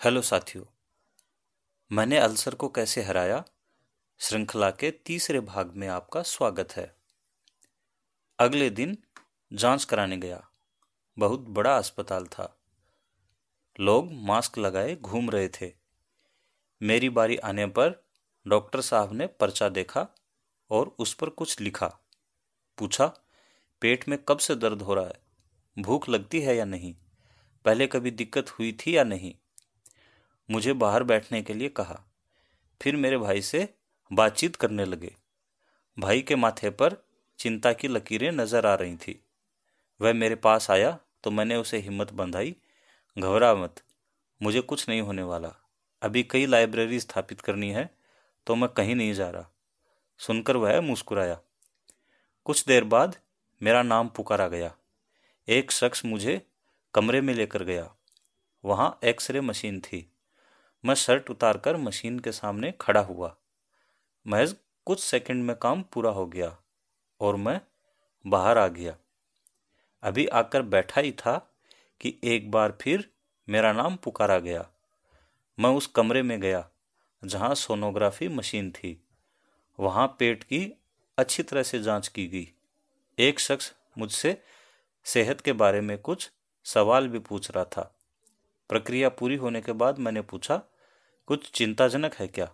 Hello साथियों, मैंने ulcer को कैसे हराया श्रृंखला के तीसरे भाग में आपका स्वागत है। अगले दिन जांच कराने गया। बहुत बड़ा अस्पताल था। लोग मास्क लगाए घूम रहे थे। मेरी बारी आने पर डॉक्टर साहब ने पर्चा देखा और उस पर कुछ लिखा। पूछा, पेट में कब से दर्द हो रहा है? भूख लगती है या नहीं? पहले कभी दिक्कत हुई थी या नहीं? मुझे बाहर बैठने के लिए कहा। फिर मेरे भाई से बातचीत करने लगे। भाई के माथे पर चिंता की लकीरें नजर आ रही थी। वह मेरे पास आया तो मैंने उसे हिम्मत बंधाई। घबरा मत, मुझे कुछ नहीं होने वाला। अभी कई लाइब्रेरी स्थापित करनी है तो मैं कहीं नहीं जा रहा। सुनकर वह मुस्कुराया। कुछ देर बाद मेरा नाम पुकारा गया। एक शख्स मुझे कमरे में लेकर गया। वहाँ एक्सरे मशीन थी। मैं शर्ट उतारकर मशीन के सामने खड़ा हुआ। महज कुछ सेकंड में काम पूरा हो गया और मैं बाहर आ गया। अभी आकर बैठा ही था कि एक बार फिर मेरा नाम पुकारा गया। मैं उस कमरे में गया जहां सोनोग्राफी मशीन थी। वहां पेट की अच्छी तरह से जांच की गई। एक शख्स मुझसे सेहत के बारे में कुछ सवाल भी पूछ रहा था। प्रक्रिया पूरी होने के बाद मैंने पूछा, कुछ चिंताजनक है क्या?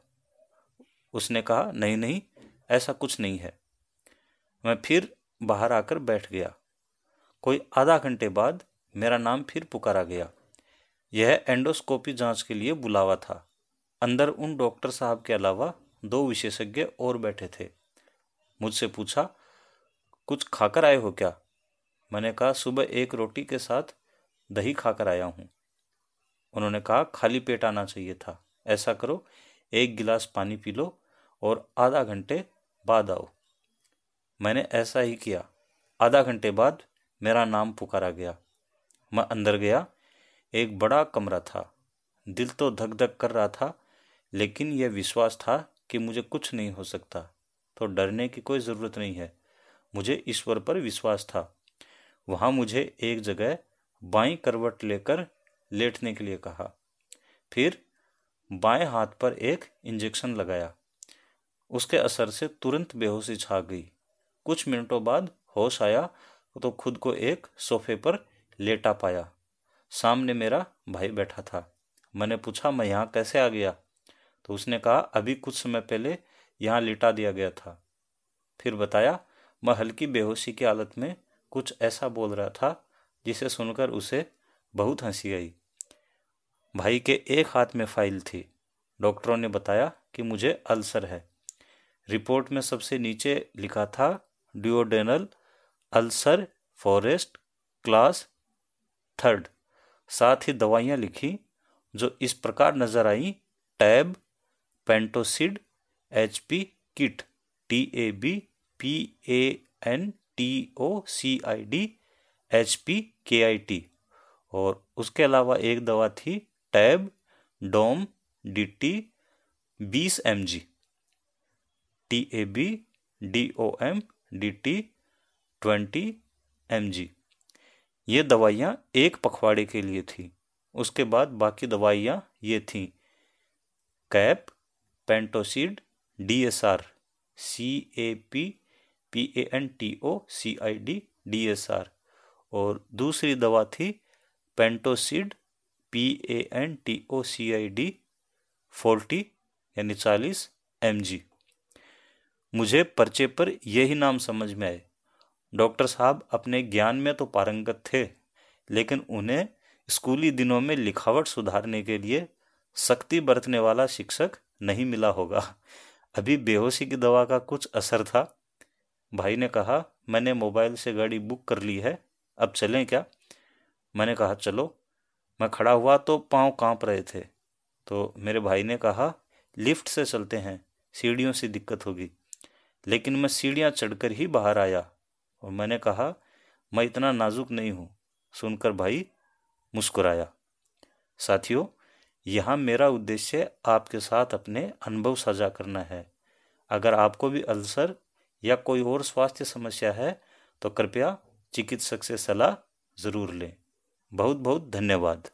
उसने कहा, नहीं नहीं, ऐसा कुछ नहीं है। मैं फिर बाहर आकर बैठ गया। कोई आधा घंटे बाद मेरा नाम फिर पुकारा गया। यह एंडोस्कोपी जांच के लिए बुलावा था। अंदर उन डॉक्टर साहब के अलावा 2 विशेषज्ञ और बैठे थे। मुझसे पूछा, कुछ खाकर आए हो क्या? मैंने कहा, सुबह एक रोटी के साथ दही खाकर आया हूँ। उन्होंने कहा, खाली पेट आना चाहिए था। ऐसा करो, 1 गिलास पानी पी लो और आधा घंटे बाद आओ। मैंने ऐसा ही किया। आधा घंटे बाद मेरा नाम पुकारा गया। मैं अंदर गया। एक बड़ा कमरा था। दिल तो धक धक कर रहा था, लेकिन यह विश्वास था कि मुझे कुछ नहीं हो सकता। तो डरने की कोई ज़रूरत नहीं है। मुझे ईश्वर पर विश्वास था। वहाँ मुझे एक जगह बाईं करवट लेकर लेटने के लिए कहा। फिर बाएं हाथ पर एक इंजेक्शन लगाया। उसके असर से तुरंत बेहोशी छा गई। कुछ मिनटों बाद होश आया तो खुद को एक सोफे पर लेटा पाया। सामने मेरा भाई बैठा था। मैंने पूछा, मैं यहाँ कैसे आ गया? तो उसने कहा, अभी कुछ समय पहले यहाँ लिटा दिया गया था। फिर बताया, मैं हल्की बेहोशी की हालत में कुछ ऐसा बोल रहा था जिसे सुनकर उसे बहुत हंसी आई। भाई के एक हाथ में फाइल थी। डॉक्टरों ने बताया कि मुझे अल्सर है। रिपोर्ट में सबसे नीचे लिखा था, ड्यूओडेनल अल्सर फॉरेस्ट क्लास 3rd। साथ ही दवाइयाँ लिखी जो इस प्रकार नजर आई, tab, Pantocid, HP kit, TAB PANTOCID, HP KIT। और उसके अलावा एक दवा थी, टैब डोम DT 20 mg, TAB DOM DT 20 mg। ये दवाइयाँ एक पखवाड़े के लिए थी। उसके बाद बाकी दवाइयाँ ये थीं, cap, Pantocid, DSR, CAP PANTOCID DSR। और दूसरी दवा थी पेंटोसिड PANTOCID 40 यानी 40 mg। मुझे पर्चे पर यही नाम समझ में आए। डॉक्टर साहब अपने ज्ञान में तो पारंगत थे, लेकिन उन्हें स्कूली दिनों में लिखावट सुधारने के लिए सख्ती बरतने वाला शिक्षक नहीं मिला होगा। अभी बेहोशी की दवा का कुछ असर था। भाई ने कहा, मैंने मोबाइल से गाड़ी बुक कर ली है, अब चलें क्या? मैंने कहा, चलो। मैं खड़ा हुआ तो पाँव कांप रहे थे। तो मेरे भाई ने कहा, लिफ्ट से चलते हैं, सीढ़ियों से दिक्कत होगी। लेकिन मैं सीढ़ियाँ चढ़कर ही बाहर आया और मैंने कहा, मैं इतना नाजुक नहीं हूँ। सुनकर भाई मुस्कुराया। साथियों, यहाँ मेरा उद्देश्य आपके साथ अपने अनुभव साझा करना है। अगर आपको भी अल्सर या कोई और स्वास्थ्य समस्या है तो कृपया चिकित्सक से सलाह ज़रूर लें। बहुत बहुत धन्यवाद।